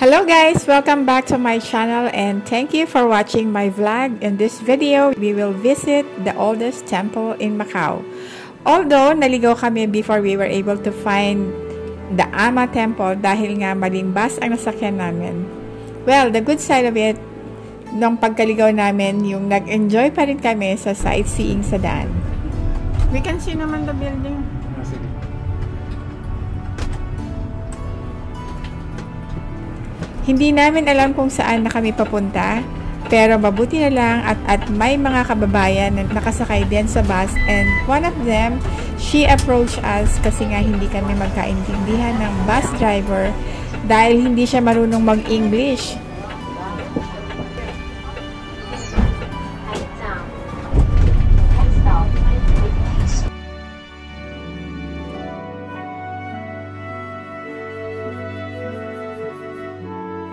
Hello guys! Welcome back to my channel and thank you for watching my vlog. In this video, we will visit the oldest temple in Macau. Although, naligaw kami before we were able to find the Ama Temple dahil nga maling bus ang nasakyan namin. Well, the good side of it, nung pagkaligaw namin, yung nag-enjoy pa rin kami sa sightseeing sa daan. We can see naman the building. Hindi namin alam kung saan na kami papunta, pero mabuti na lang at may mga kababayan na nakasakay din sa bus, and one of them, she approached us kasi nga hindi kami magkaintindihan ng bus driver dahil hindi siya marunong mag-English.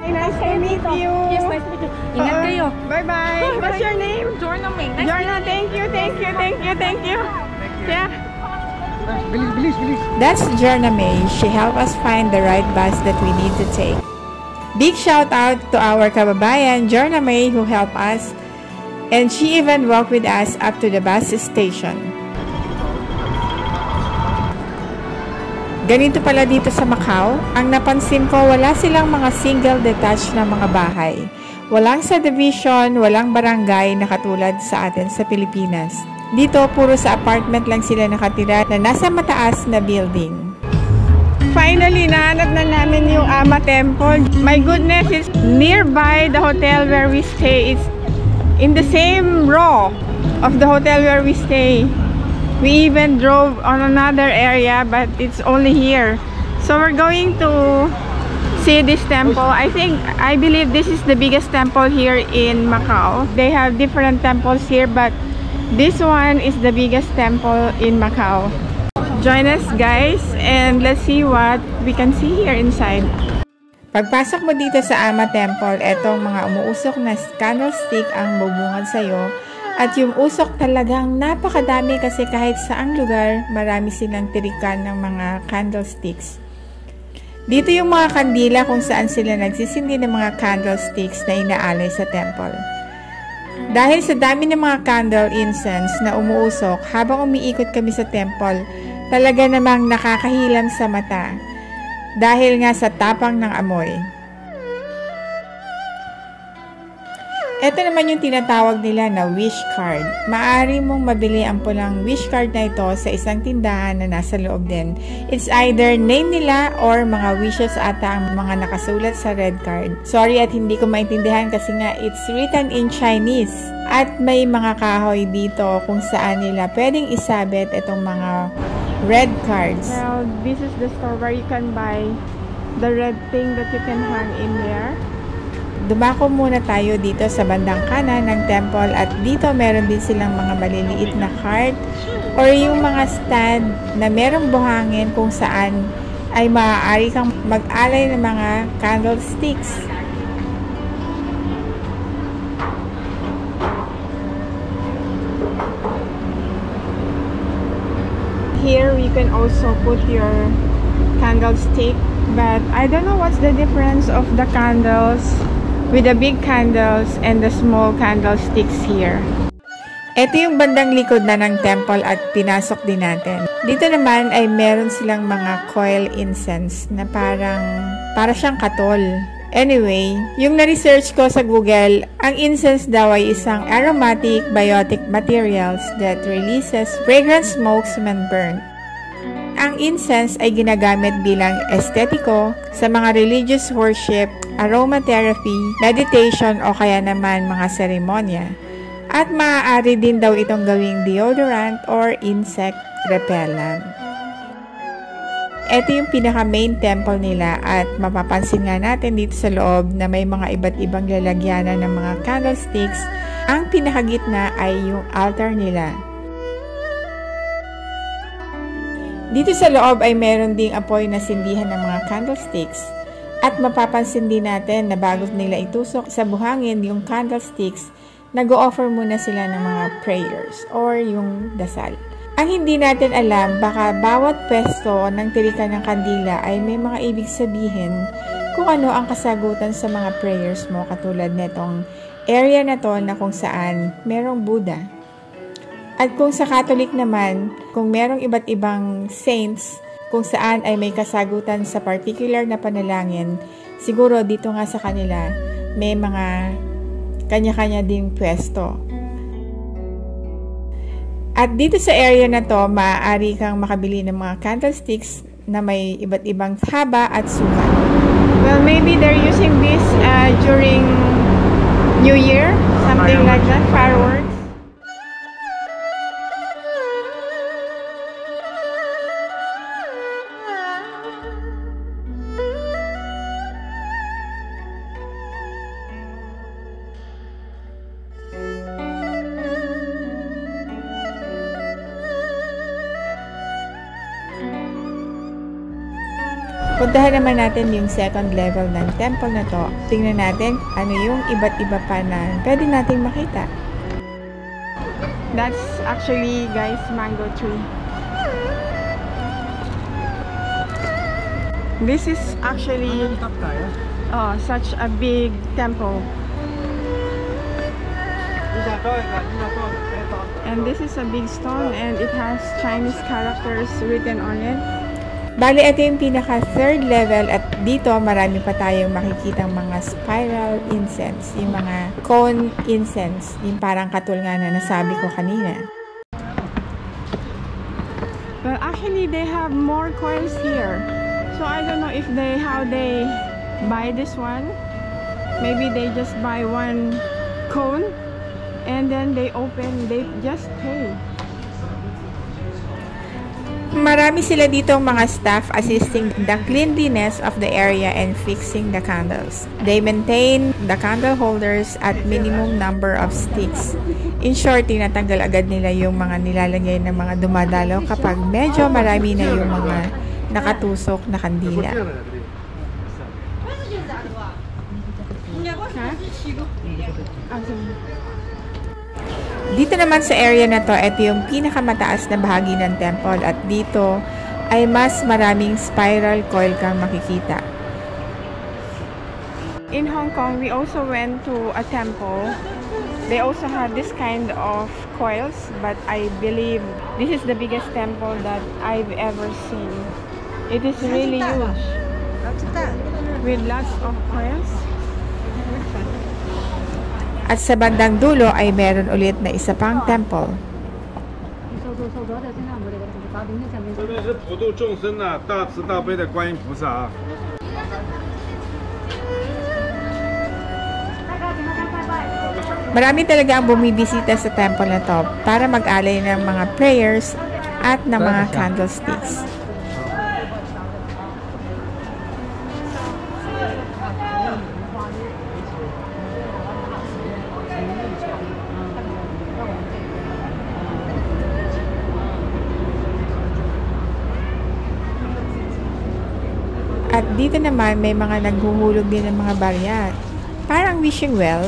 Nice to meet you. Yes, nice to meet you. Ingat kayo. Bye-bye. What's your name? Jorna May. Nice Jorna, thank you. Yeah. Bilis. That's Jorna May. She helped us find the right bus that we need to take. Big shout out to our kababayan, Jorna May, who helped us. And she even walked with us up to the bus station. Ganito pala dito sa Macau, ang napansin ko wala silang mga single detached na mga bahay. Walang subdivision, walang barangay na katulad sa atin sa Pilipinas. Dito, puro sa apartment lang sila nakatira na nasa mataas na building. Finally, nahanap na namin yung Ama Temple. My goodness, it's nearby the hotel where we stay. It's in the same row of the hotel where we stay. We even drove on another area, but it's only here. So we're going to see this temple. I believe this is the biggest temple here in Macau. They have different temples here, but this one is the biggest temple in Macau. Join us guys, and let's see what we can see here inside. Pagpasok mo dito sa Ama Temple, etong mga umuusok na candlestick ang bubungad sa'yo. At yung usok talagang napakadami kasi kahit saang lugar, marami silang tirikan ng mga candlesticks. Dito yung mga kandila kung saan sila nagsisindi ng mga candlesticks na inaalay sa temple. Dahil sa dami ng mga candle incense na umuusok habang umiikot kami sa temple, talaga namang nakakahilam sa mata dahil nga sa tapang ng amoy. Ito naman yung tinatawag nila na wish card. Maaari mong mabili ang pulang wish card na ito sa isang tindahan na nasa loob din. It's either name nila or mga wishes ata ang mga nakasulat sa red card. Sorry at hindi ko maintindihan kasi nga it's written in Chinese. At may mga kahoy dito kung saan nila pwedeng isabit itong mga red cards. Well, this is the store where you can buy the red thing that you can hang in there. Dumako muna tayo dito sa bandang kanan ng temple at dito meron din silang mga maliliit na cart or yung mga stand na merong buhangin kung saan ay maaari kang mag-alay ng mga candlesticks. Here you can also put your candlestick, but I don't know what's the difference of the candles with the big candles and the small candlesticks here. Ito yung bandang likod na ng temple at pinasok din natin. Dito naman ay meron silang mga coil incense na para siyang katol. Anyway, yung na-research ko sa Google, ang incense daw ay isang aromatic biotic materials that releases fragrant smokes when burned. Ang incense ay ginagamit bilang estetiko sa mga religious worship, aromatherapy, meditation o kaya naman mga seremonya. At maaari din daw itong gawing deodorant or insect repellent. Ito yung pinaka main temple nila at mapapansin nga natin dito sa loob na may mga iba't ibang lalagyanan ng mga candlesticks. Ang pinakagitna ay yung altar nila. Dito sa loob ay meron ding apoy na sindihan ng mga candlesticks at mapapansin din natin na bago nila itusok sa buhangin yung candlesticks, nag-o-offer muna sila ng mga prayers or yung dasal. Ang hindi natin alam, baka bawat pwesto ng tirikan ng kandila ay may mga ibig sabihin kung ano ang kasagutan sa mga prayers mo, katulad netong area na to na kung saan merong Buddha. At kung sa Catholic naman, kung merong iba't ibang saints, kung saan ay may kasagutan sa particular na panalangin, siguro dito nga sa kanila, may mga kanya-kanya ding pwesto. At dito sa area na to, maaari kang makabili ng mga candlesticks na may iba't ibang haba at sukat. Well, maybe they're using this during New Year, something like that, fireworks. Puntahan naman natin yung second level ng temple na to. Tingnan natin ano yung iba't iba pa na pwede nating makita. That's actually, guys, mango tree. This is actually such a big temple. And this is a big stone and it has Chinese characters written on it. Bali, ito yung pinaka third level at dito marami pa tayong makikitang mga spiral incense, yung mga cone incense, yung parang katul nga na nasabi ko kanina. Well, actually they have more coils here. So I don't know if how they buy this one. Maybe they just buy one cone and then they just pay. Marami sila ditong mga staff assisting the cleanliness of the area and fixing the candles. They maintain the candle holders at minimum number of sticks. In short, tinatanggal agad nila yung mga nilalagay ng mga dumadalaw kapag medyo marami na yung mga nakatusok na kandila. Dito naman sa area na to, ito yung pinakamataas na bahagi ng temple at dito ay mas maraming spiral coil kang makikita. In Hong Kong, we also went to a temple. They also have this kind of coils, but I believe this is the biggest temple that I've ever seen. It is really huge with lots of coils. At sa bandang dulo ay meron ulit na isa pang temple. Marami talaga ang bumibisita sa temple na to para mag-alay ng mga prayers at ng mga candlesticks. At dito naman may mga naghuhulog din ng mga barya. Parang wishing well.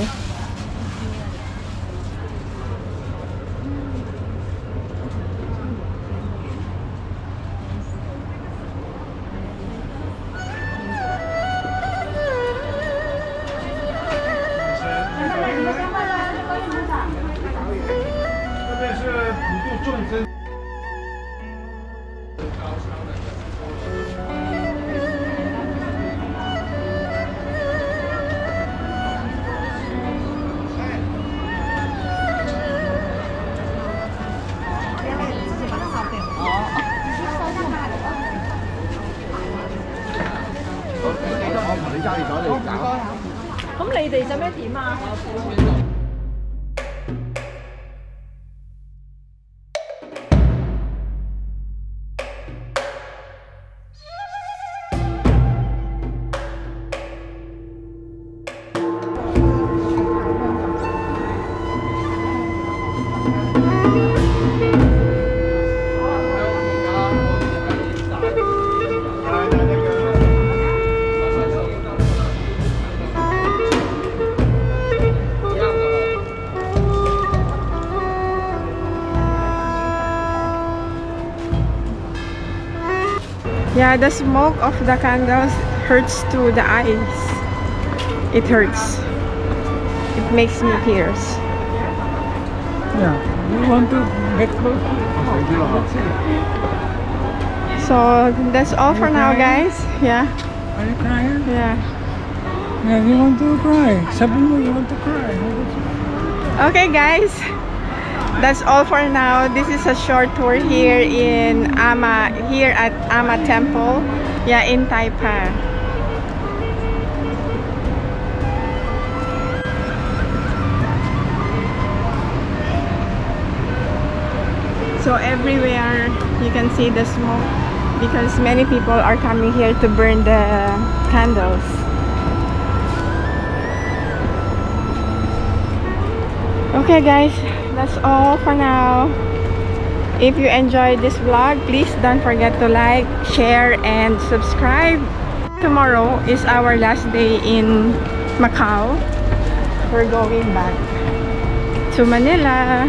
Yeah, the smoke of the candles hurts to the eyes. It hurts. It makes me tears. Yeah. You want to get close? That's it. So that's all for now, guys. Yeah. Are you crying? Yeah. Yeah, you want to cry. Sabi mo, you want to cry. Okay, guys. That's all for now. This is a short tour here in Ama, here at Ama Temple. Yeah, in Taipa. So everywhere you can see the smoke because many people are coming here to burn the candles. Okay guys, that's all for now. If you enjoyed this vlog, please don't forget to like, share, and subscribe. Tomorrow is our last day in Macau. We're going back to Manila.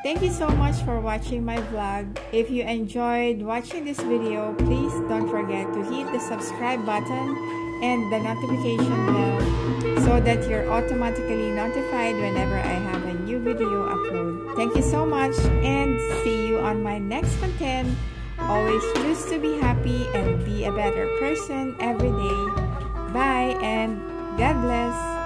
Thank you so much for watching my vlog. If you enjoyed watching this video, please don't forget to hit the subscribe button and the notification bell so that you're automatically notified whenever I have a new video upload. Thank you so much and see you on my next content. Always choose to be happy and be a better person every day. Bye and God bless.